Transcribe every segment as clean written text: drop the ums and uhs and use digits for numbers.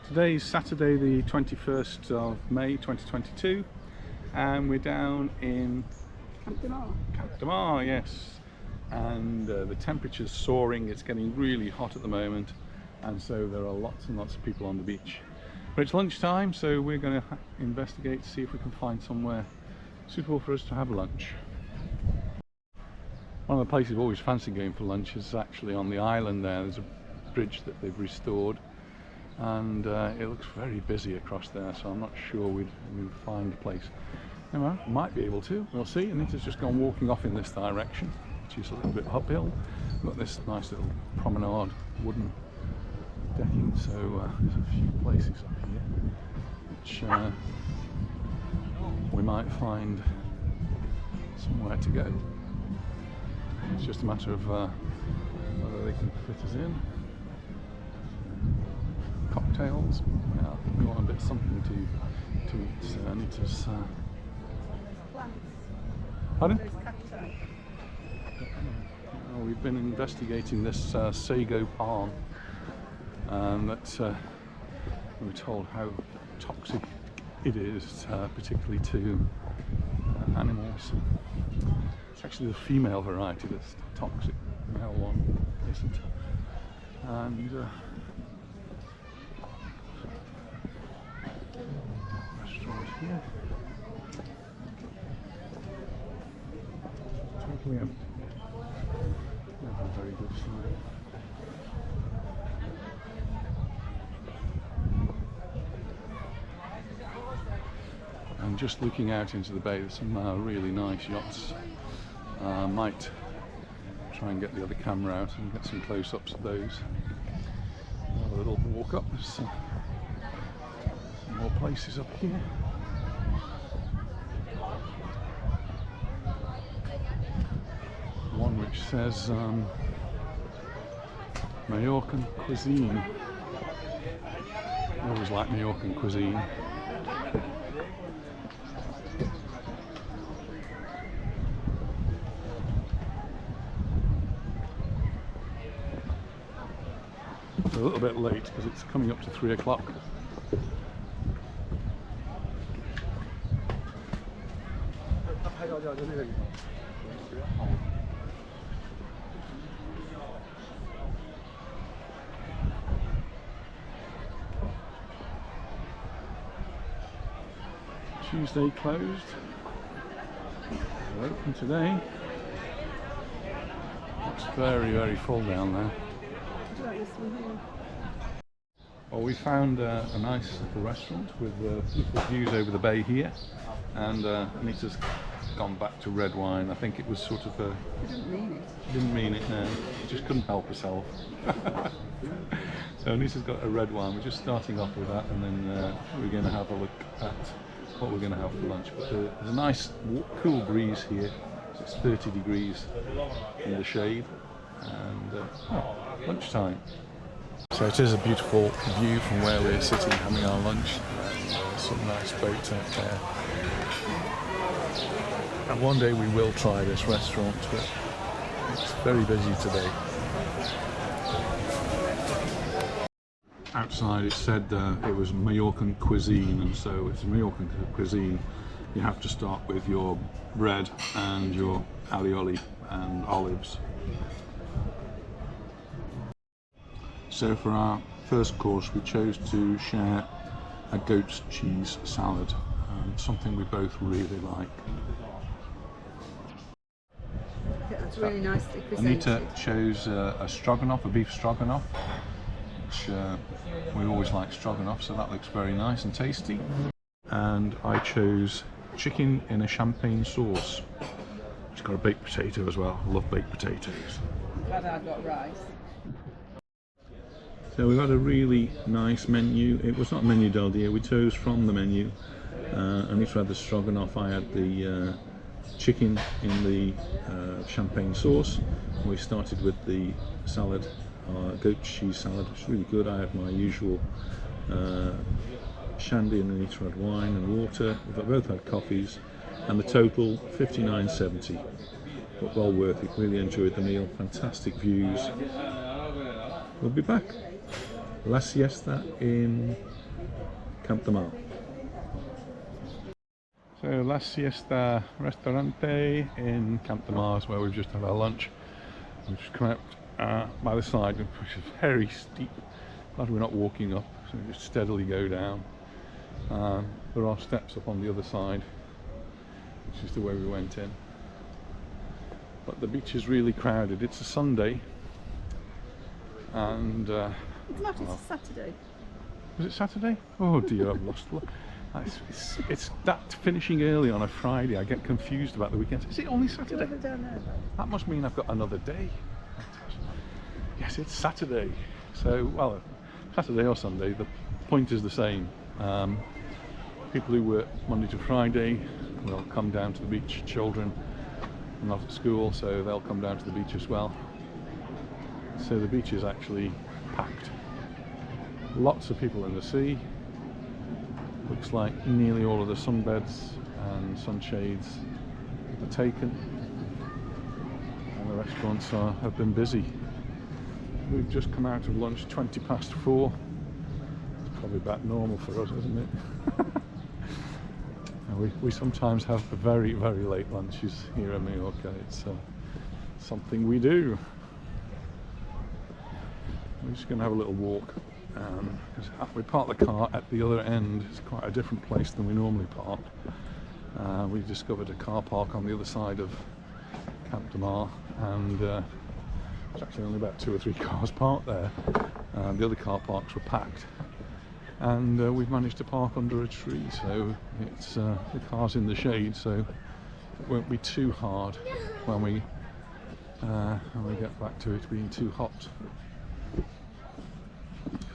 Today is Saturday the 21st of May 2022 and we're down in Camden, yes, and the temperature's soaring. It's getting really hot at the moment, and so there are lots and lots of people on the beach. But it's lunchtime, so we're going to investigate to see if we can find somewhere suitable for us to have lunch. One of the places I've always fancied going for lunch is actually on the island there. There's a bridge that they've restored, and it looks very busy across there, so I'm not sure we'd find a place. Anyway, might be able to, we'll see. Anita's just gone walking off in this direction, which is a little bit uphill. We've got this nice little promenade, wooden decking, so there's a few places up here which we might find somewhere to go. It's just a matter of whether they can fit us in. Cocktails. Yeah, we want a bit something to eat. So Anita's. Pardon? Oh, we've been investigating this sago palm, and that we were told how toxic it is, particularly to animals. It's actually the female variety that's toxic. The male one isn't. And restaurant here. Totally empty. Never a very good sign. And just looking out into the bay, there's some really nice yachts. Might try and get the other camera out and get some close-ups of those. Have a little walk up. There's some more places up here. One which says Majorcan cuisine. I always like Majorcan cuisine. A little bit late because it's coming up to 3 o'clock. Tuesday closed. We're open today. Looks very, very full down there. Well, we found a nice little restaurant with beautiful views over the bay here, and Anita's gone back to red wine. I think it was sort of She didn't mean it. Didn't mean it, no. She just couldn't help herself. So Anita's got a red wine. We're just starting off with that, and then we're going to have a look at what we're going to have for lunch. But there's a nice cool breeze here. It's 30 degrees in the shade, and lunchtime. So it is a beautiful view from where we're sitting having our lunch, and some nice boats out there. And one day we will try this restaurant, but it's very busy today. Outside it said it was Majorcan cuisine, and so it's Majorcan cuisine. You have to start with your bread and your alioli and olives. So for our first course we chose to share a goat's cheese salad, something we both really like. That's really nicely presented. Anita chose a stroganoff, a beef stroganoff, which we always like stroganoff, so that looks very nice and tasty. And I chose chicken in a champagne sauce. It's got a baked potato as well. I love baked potatoes. Glad I got rice. So we got a really nice menu. It was not menu del dia, we chose from the menu. Anita had the stroganoff, I had the chicken in the champagne sauce. We started with the salad, goat cheese salad, which is really good. I had my usual shandy, and Anita had wine and water. We both had coffees, and the total $59.70, but well worth it. Really enjoyed the meal, fantastic views. We'll be back. La Siesta in Camden. So La Siesta Restaurante in Camden is where we've just had our lunch. We've just come out by the side, which is very steep. Glad we're not walking up, so we just steadily go down. There are steps up on the other side, which is the way we went in. But the beach is really crowded. It's a Sunday, and It's not, it's a Saturday. was it Saturday? Oh dear, I've lost. It's that finishing early on a Friday. I get confused about the weekends. Is it only Saturday? Over down there. That must mean I've got another day. Yes, it's Saturday. So, well, Saturday or Sunday, the point is the same. People who work Monday to Friday will come down to the beach. Children are not at school, so they'll come down to the beach as well. So the beach is actually packed. Lots of people in the sea. Looks like nearly all of the sunbeds and sunshades are taken, and the restaurants have been busy. We've just come out of lunch 4:20. It's probably about normal for us, isn't it? we sometimes have very, very late lunches here in Mallorca. It's something we do. We're just going to have a little walk. Because we parked the car at the other end. It's quite a different place than we normally park. We discovered a car park on the other side of Camden, and there's actually only about 2 or 3 cars parked there. The other car parks were packed, and we've managed to park under a tree, so it's the car's in the shade, so it won't be too hard when we get back to it being too hot.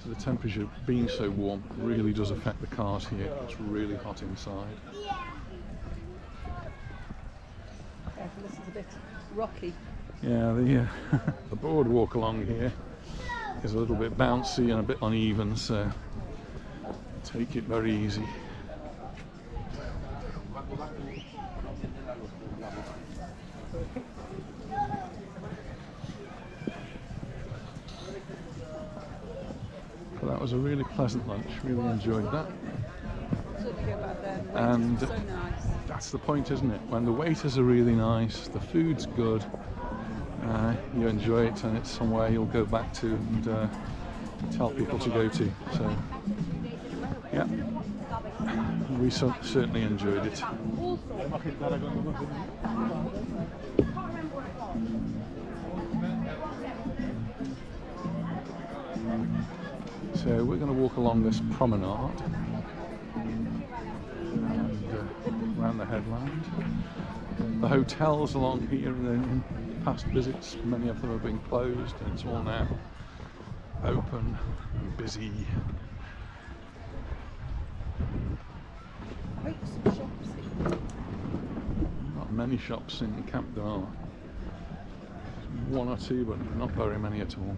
The temperature being so warm really does affect the cars here. It's really hot inside. This is a bit rocky. Yeah, the boardwalk along here is a little bit bouncy and a bit uneven, so take it very easy. But that was a really pleasant lunch, really enjoyed that. And so nice. That's the point, isn't it? When the waiters are really nice, the food's good, you enjoy it, and it's somewhere you'll go back to and tell people to go to. So, yeah, we certainly enjoyed it. So we're going to walk along this promenade and around the headland. The hotels along here, in past visits, many of them have been closed, and it's all now open and busy. Not many shops in Camden. One or two, but not very many at all.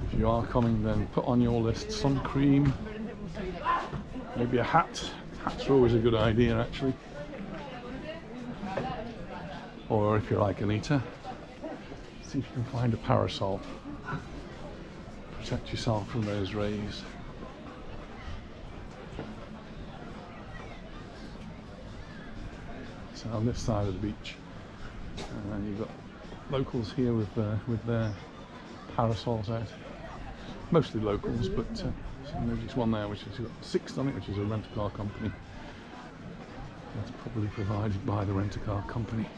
If you are coming, then put on your list sun cream, maybe a hat. Hats are always a good idea, actually. Or if you're like Anita, see if you can find a parasol. Protect yourself from those rays. So on this side of the beach, you've got locals here with their parasols out. Mostly locals, but there's one there which has got 6 on it, which is a rent-a-car company. That's probably provided by the rent-a-car company.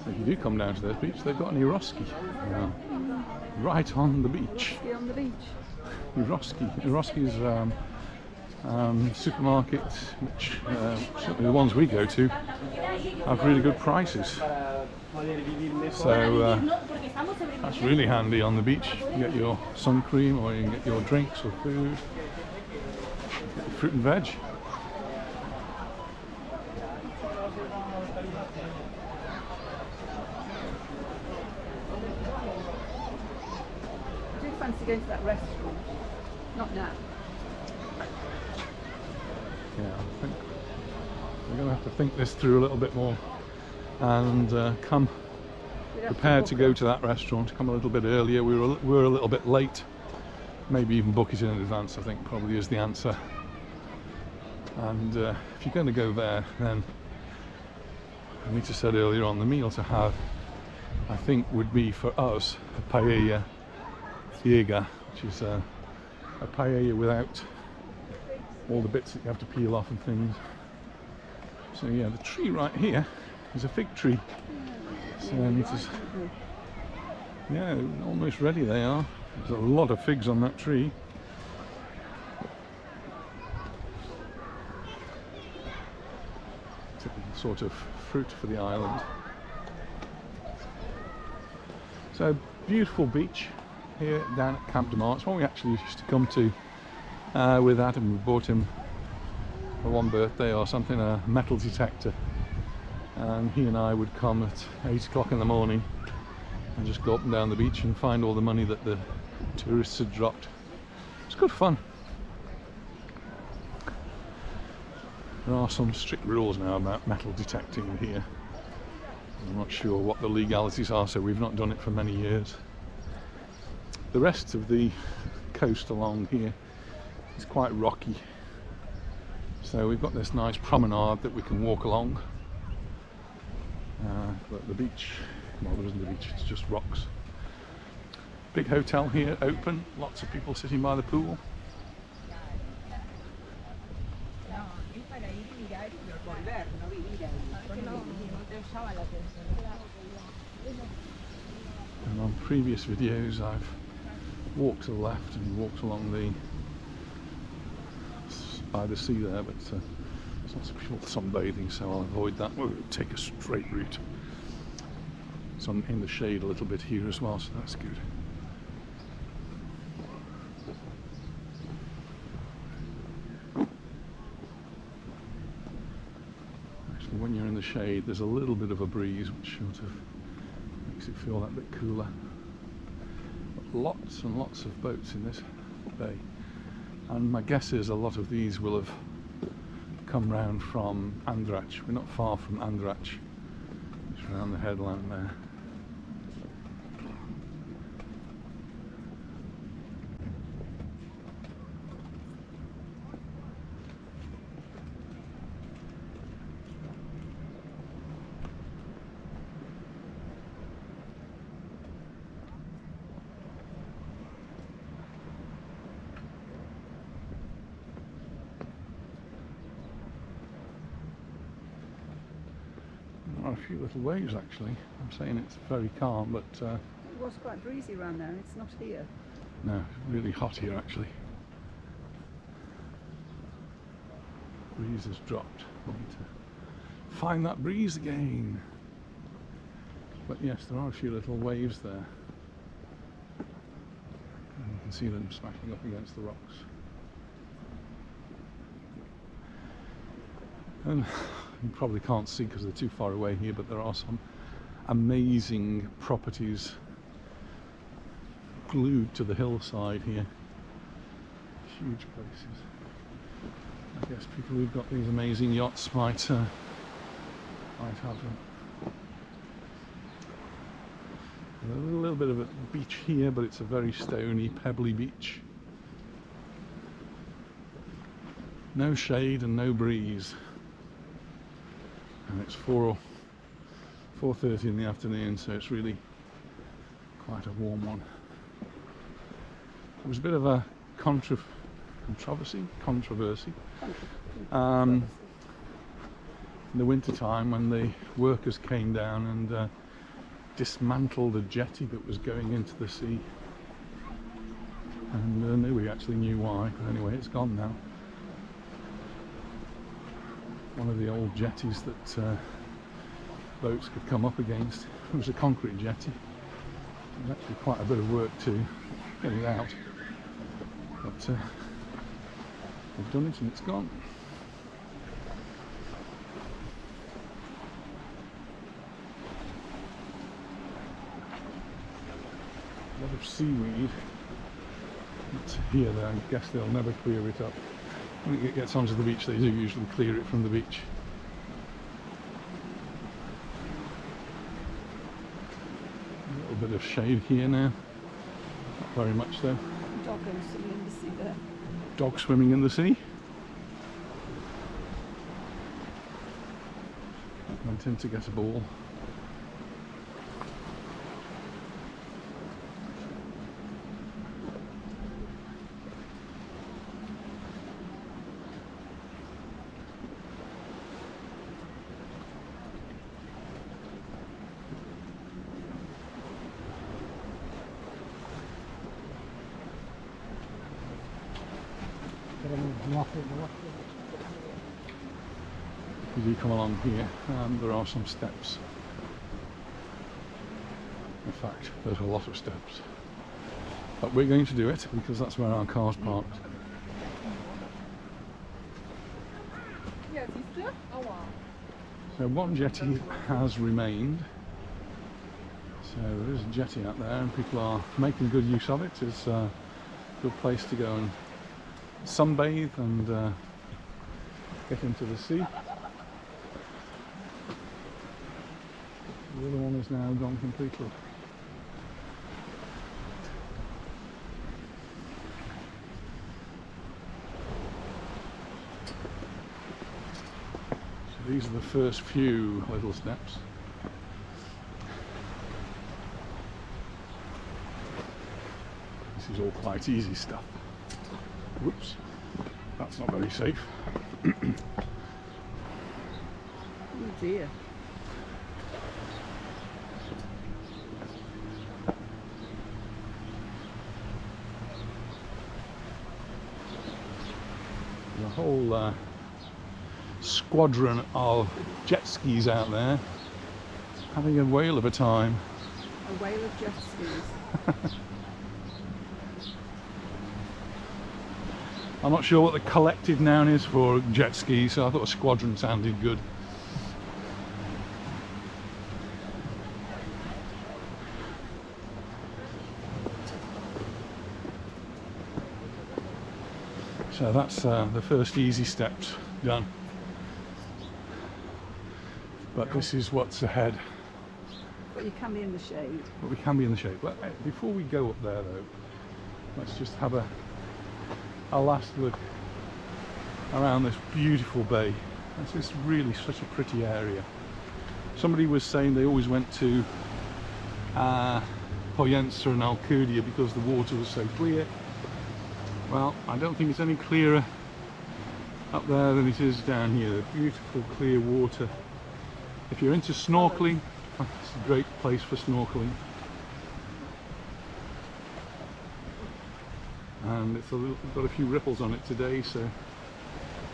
So if you do come down to this beach, they've got an Eroski right on the beach. On the beach. Eroski is Supermarkets, which certainly the ones we go to, have really good prices. So that's really handy on the beach. You can get your sun cream, or you can get your drinks or food, get your fruit and veg. I do fancy going to that restaurant. Not now. Yeah, I think we're going to have to think this through a little bit more, and come prepared to go to that restaurant. Come a little bit earlier. We were a little bit late. Maybe even book it in advance, I think probably is the answer. And if you're going to go there, then Anita said earlier on, the meal to have, I think, would be for us a paella ciega, which is a paella without all the bits that you have to peel off and things. So yeah, the tree right here is a fig tree. So Anita's, yeah, almost ready they are. There's a lot of figs on that tree. Typical sort of fruit for the island. So beautiful beach here down at Camden. It's one we actually used to come to with Adam. We bought him for one birthday or something a metal detector, and he and I would come at 8 o'clock in the morning and just go up and down the beach and find all the money that the tourists had dropped. It's good fun. There are some strict rules now about metal detecting here. I'm not sure what the legalities are, so we've not done it for many years. The rest of the coast along here is quite rocky, so we've got this nice promenade that we can walk along. But the beach, well, there isn't a beach, it's just rocks. Big hotel here, open, lots of people sitting by the pool. And on previous videos I've walked to the left and walked along by the sea there, but there's lots of people sunbathing, so I'll avoid that. We'll take a straight route. So I'm in the shade a little bit here as well, so that's good. Actually, when you're in the shade, there's a little bit of a breeze, which sort of makes it feel that bit cooler. But lots and lots of boats in this bay, and my guess is a lot of these will have come round from Andrach. We're not far from Andrach, it's around the headland there. There are a few little waves actually. I'm saying it's very calm, but It was quite breezy around there. It's not here. no, it's really hot here actually. Breeze has dropped. I need to find that breeze again. But yes, there are a few little waves there. And you can see them smashing up against the rocks. And you probably can't see because they're too far away here, but there are some amazing properties glued to the hillside here. Huge places. I guess people who've got these amazing yachts might have them. There's a little bit of a beach here, but it's a very stony, pebbly beach. No shade and no breeze. And it's 4:30 in the afternoon, so it's really quite a warm one. It was a bit of a controversy in the winter time when the workers came down and dismantled a jetty that was going into the sea, and nobody actually knew why, but anyway, it's gone now. one of the old jetties that boats could come up against. It was a concrete jetty. There's actually quite a bit of work to get it out, but they've done it and it's gone. A lot of seaweed. It's here though, I guess they'll never clear it up. When it gets onto the beach, they do usually clear it from the beach. A little bit of shade here now. Not very much though. Dog goes swimming in the sea there. Dog swimming in the sea. Went in to get a ball. As you come along here, there are some steps. In fact, there's a lot of steps. But we're going to do it because that's where our car's parked. So one jetty has remained. So there is a jetty out there and people are making good use of it. It's a good place to go and sunbathe and get into the sea. The other one is now gone completely. So these are the first few little steps. This is all quite easy stuff. Whoops, that's not very safe. Oh dear. The whole squadron of jet skis out there having a whale of a time. A whale of jet skis. I'm not sure what the collective noun is for jet skis, so I thought a squadron sounded good. So that's the first easy steps done. But this is what's ahead. But you can be in the shade. But we can be in the shade. But before we go up there though, let's just have a last look around this beautiful bay. This is really such a pretty area. Somebody was saying they always went to Pollença and Alcudia because the water was so clear. Well, I don't think it's any clearer up there than it is down here. Beautiful clear water. If you're into snorkeling, it's a great place for snorkeling. And it's got a few ripples on it today, so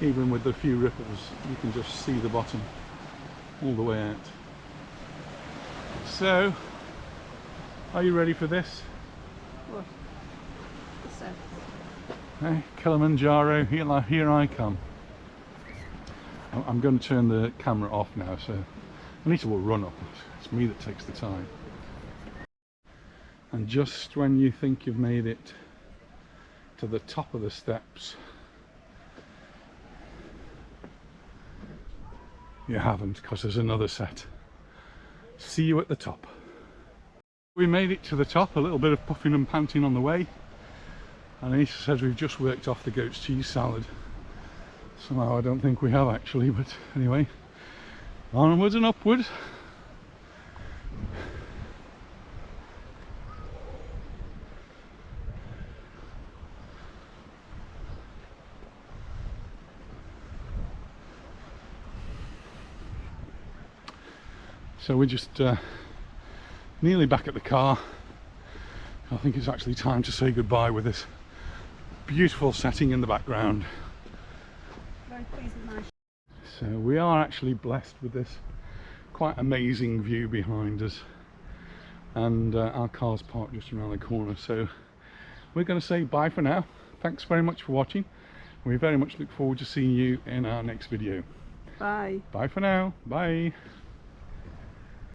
even with the few ripples you can just see the bottom all the way out. So, are you ready for this? What? What's that? Hey, Kilimanjaro, here I come. I'm going to turn the camera off now, so I need to run up. It's me that takes the time. And just when you think you've made it to the top of the steps, you haven't, because there's another set. See you at the top. We made it to the top, a little bit of puffing and panting on the way, and Aisha says we've just worked off the goat's cheese salad. Somehow I don't think we have actually, but anyway, onwards and upwards. So we're just nearly back at the car. I think it's actually time to say goodbye with this beautiful setting in the background. Very pleasant, nice. So we are actually blessed with this quite amazing view behind us, and our car's parked just around the corner. So we're going to say bye for now. Thanks very much for watching. We very much look forward to seeing you in our next video. Bye. Bye for now. Bye.